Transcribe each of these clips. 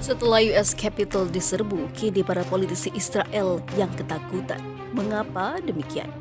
Setelah US Capitol diserbu, kini para politisi Israel yang ketakutan. Mengapa demikian?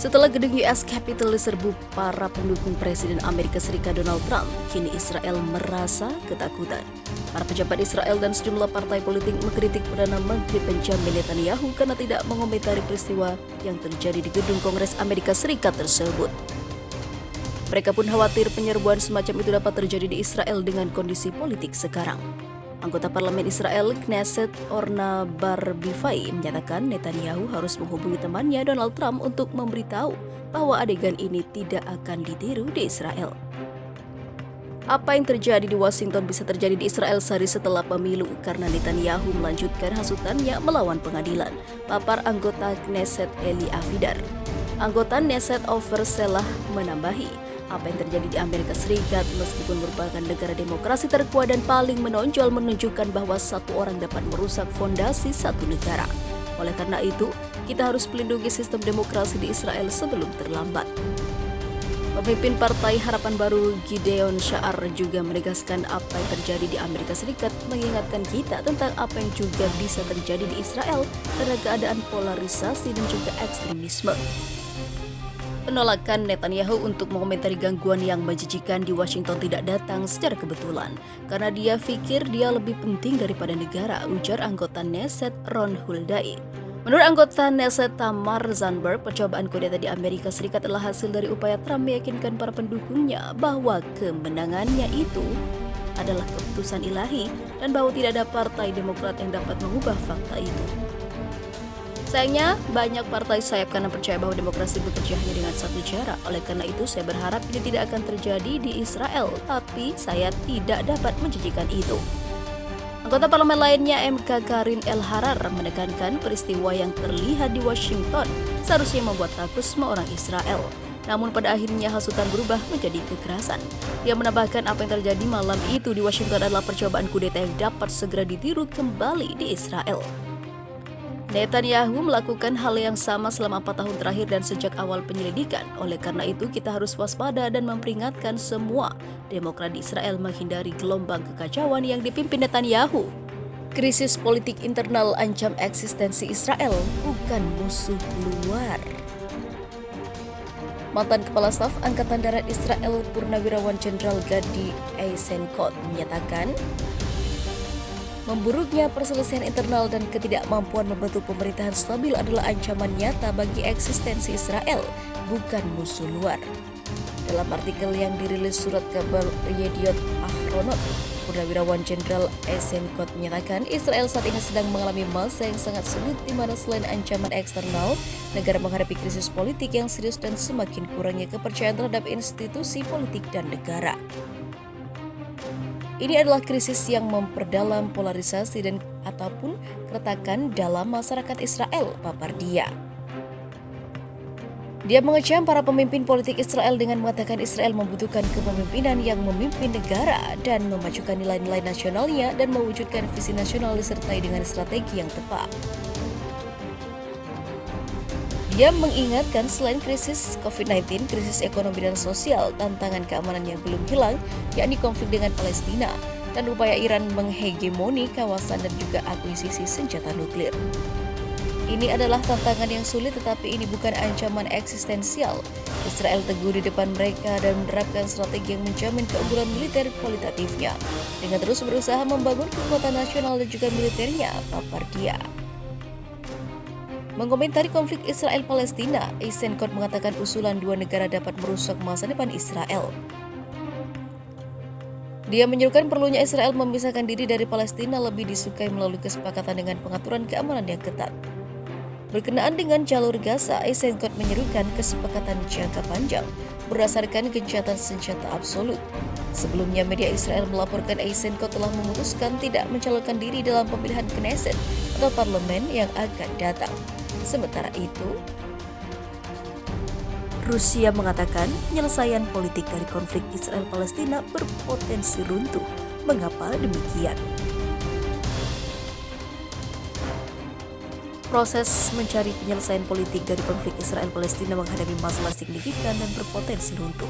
Setelah gedung US Capitol diserbu para pendukung Presiden Amerika Serikat Donald Trump, kini Israel merasa ketakutan. Para pejabat Israel dan sejumlah partai politik mengkritik Perdana Menteri Benjamin Netanyahu karena tidak mengomentari peristiwa yang terjadi di gedung Kongres Amerika Serikat tersebut. Mereka pun khawatir penyerbuan semacam itu dapat terjadi di Israel dengan kondisi politik sekarang. Anggota Parlemen Israel Knesset Orna Barbifai menyatakan Netanyahu harus menghubungi temannya Donald Trump untuk memberitahu bahwa adegan ini tidak akan ditiru di Israel. Apa yang terjadi di Washington bisa terjadi di Israel sehari setelah pemilu karena Netanyahu melanjutkan hasutannya melawan pengadilan, papar anggota Knesset Eli Avidar. Anggota Knesset Ofer Selah menambahi, apa yang terjadi di Amerika Serikat meskipun merupakan negara demokrasi terkuat dan paling menonjol menunjukkan bahwa satu orang dapat merusak fondasi satu negara. Oleh karena itu, kita harus melindungi sistem demokrasi di Israel sebelum terlambat. Pemimpin Partai Harapan Baru Gideon Sa'ar juga menegaskan apa yang terjadi di Amerika Serikat mengingatkan kita tentang apa yang juga bisa terjadi di Israel karena keadaan polarisasi dan juga ekstremisme. Penolakan Netanyahu untuk mengomentari gangguan yang menjijikan di Washington tidak datang secara kebetulan, karena dia pikir dia lebih penting daripada negara, ujar anggota Knesset Ron Huldai. Menurut anggota Knesset Tamar Zandberg, percobaan kudeta di Amerika Serikat adalah hasil dari upaya Trump meyakinkan para pendukungnya bahwa kemenangannya itu adalah keputusan ilahi dan bahwa tidak ada partai Demokrat yang dapat mengubah fakta itu. Sayangnya, banyak partai sayap kanan percaya bahwa demokrasi bekerja hanya dengan satu cara. Oleh karena itu, saya berharap ini tidak akan terjadi di Israel, tapi saya tidak dapat menjanjikan itu. Anggota parlemen lainnya MK Karin El Harar menekankan peristiwa yang terlihat di Washington seharusnya membuat takut semua orang Israel. Namun pada akhirnya hasutan berubah menjadi kekerasan. Dia menambahkan apa yang terjadi malam itu di Washington adalah percobaan kudeta yang dapat segera ditiru kembali di Israel. Netanyahu melakukan hal yang sama selama 4 tahun terakhir dan sejak awal penyelidikan. Oleh karena itu, kita harus waspada dan memperingatkan semua Demokrat di Israel menghindari gelombang kekacauan yang dipimpin Netanyahu. Krisis politik internal ancam eksistensi Israel, bukan musuh luar. Mantan Kepala Staf Angkatan Darat Israel Purnawirawan Jenderal Gadi Eisenkot menyatakan, memburuknya perselisihan internal dan ketidakmampuan membentuk pemerintahan stabil adalah ancaman nyata bagi eksistensi Israel, bukan musuh luar. Dalam artikel yang dirilis surat kabar Yediot Ahronot, Purnawirawan Jenderal Eisenkot menyatakan Israel saat ini sedang mengalami masa yang sangat sulit di mana selain ancaman eksternal, negara menghadapi krisis politik yang serius dan semakin kurangnya kepercayaan terhadap institusi politik dan negara. Ini adalah krisis yang memperdalam polarisasi dan ataupun keretakan dalam masyarakat Israel, papar dia. Dia mengecam para pemimpin politik Israel dengan mengatakan Israel membutuhkan kepemimpinan yang memimpin negara dan memajukan nilai-nilai nasionalnya dan mewujudkan visi nasional disertai dengan strategi yang tepat. Dia mengingatkan selain krisis COVID-19, krisis ekonomi dan sosial, tantangan keamanan yang belum hilang, yakni konflik dengan Palestina, dan upaya Iran menghegemoni kawasan dan juga akuisisi senjata nuklir. Ini adalah tantangan yang sulit tetapi ini bukan ancaman eksistensial. Israel teguh di depan mereka dan menerapkan strategi yang menjamin keunggulan militer kualitatifnya, dengan terus berusaha membangun kekuatan nasional dan juga militernya, papar dia. Mengomentari konflik Israel-Palestina, Eisenkot mengatakan usulan dua negara dapat merusak masa depan Israel. Dia menyerukan perlunya Israel memisahkan diri dari Palestina lebih disukai melalui kesepakatan dengan pengaturan keamanan yang ketat. Berkenaan dengan jalur Gaza, Eisenkot menyerukan kesepakatan jangka panjang berdasarkan gencatan senjata absolut. Sebelumnya, media Israel melaporkan Eisenkot telah memutuskan tidak mencalonkan diri dalam pemilihan Knesset atau parlemen yang akan datang. Sementara itu, Rusia mengatakan penyelesaian politik dari konflik Israel-Palestina berpotensi runtuh. Mengapa demikian? Proses mencari penyelesaian politik dari konflik Israel-Palestina menghadapi masalah signifikan dan berpotensi runtuh.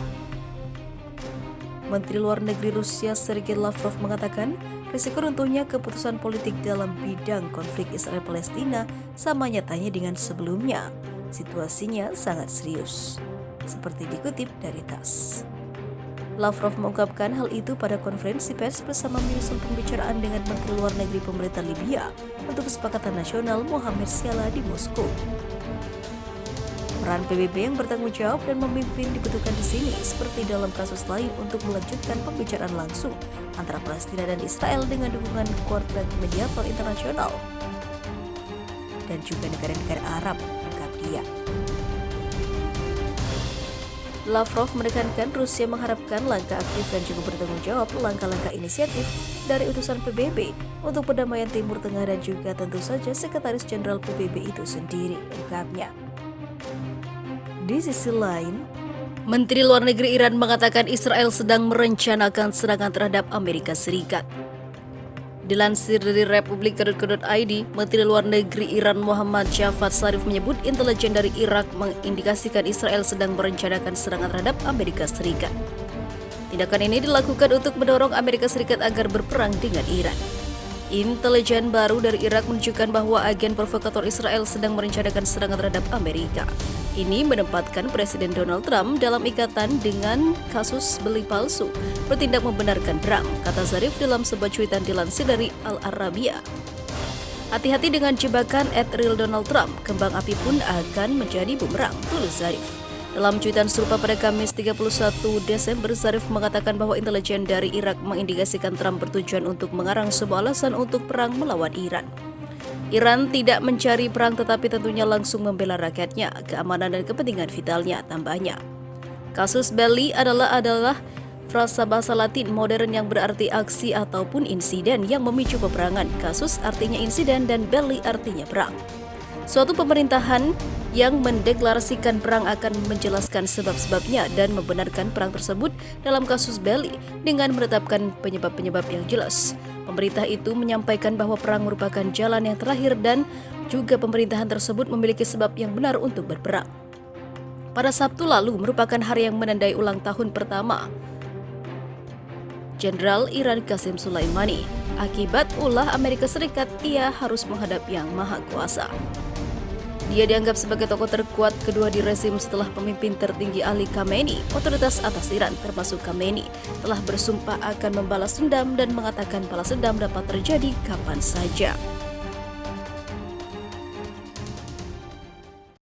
Menteri Luar Negeri Rusia Sergei Lavrov mengatakan risiko runtuhnya keputusan politik dalam bidang konflik Israel-Palestina sama nyatanya dengan sebelumnya. Situasinya sangat serius, seperti dikutip dari TASS. Lavrov mengungkapkan hal itu pada konferensi pers bersama menyusun pembicaraan dengan Menteri Luar Negeri Pemerintah Libya untuk Kesepakatan Nasional Mohamed Siala di Moskow. Peran PBB yang bertanggung jawab dan memimpin dibutuhkan di sini, seperti dalam kasus lain untuk melanjutkan pembicaraan langsung antara Palestina dan Israel dengan dukungan kuartet mediator internasional dan juga negara-negara Arab, ungkap dia. Lavrov menekankan Rusia mengharapkan langkah aktif dan juga bertanggung jawab langkah-langkah inisiatif dari utusan PBB untuk perdamaian Timur Tengah dan juga tentu saja Sekretaris Jenderal PBB itu sendiri, ungkapnya. Di sisi lain, Menteri Luar Negeri Iran mengatakan Israel sedang merencanakan serangan terhadap Amerika Serikat. Dilansir dari republik.co.id, Menteri Luar Negeri Iran Muhammad Javad Zarif menyebut intelijen dari Irak mengindikasikan Israel sedang merencanakan serangan terhadap Amerika Serikat. Tindakan ini dilakukan untuk mendorong Amerika Serikat agar berperang dengan Iran. Intelijen baru dari Irak menunjukkan bahwa agen provokator Israel sedang merencanakan serangan terhadap Amerika. Ini menempatkan Presiden Donald Trump dalam ikatan dengan kasus beli palsu, bertindak membenarkan perang, kata Zarif dalam sebuah cuitan dilansir dari Al Arabiya. Hati-hati dengan jebakan @real Donald Trump, kembang api pun akan menjadi bumerang, tulis Zarif. Dalam cuitan serupa pada Kamis 31 Desember, Zarif mengatakan bahwa intelijen dari Irak mengindikasikan Trump bertujuan untuk mengarang sebuah alasan untuk perang melawan Iran. Iran tidak mencari perang tetapi tentunya langsung membela rakyatnya, keamanan dan kepentingan vitalnya, tambahnya. Kasus belli adalah frasa bahasa Latin modern yang berarti aksi ataupun insiden yang memicu peperangan. Kasus artinya insiden dan belli artinya perang. Suatu pemerintahan yang mendeklarasikan perang akan menjelaskan sebab-sebabnya dan membenarkan perang tersebut dalam kasus belli dengan menetapkan penyebab-penyebab yang jelas. Pemerintah itu menyampaikan bahwa perang merupakan jalan yang terakhir dan juga pemerintahan tersebut memiliki sebab yang benar untuk berperang. Pada Sabtu lalu merupakan hari yang menandai ulang tahun pertama Jenderal Iran Qasim Soleimani. Akibat ulah Amerika Serikat, ia harus menghadap Yang Maha Kuasa. Dia dianggap sebagai tokoh terkuat kedua di rezim setelah pemimpin tertinggi Ali Khamenei. Otoritas atas Iran, termasuk Khamenei, telah bersumpah akan membalas dendam dan mengatakan balas dendam dapat terjadi kapan saja.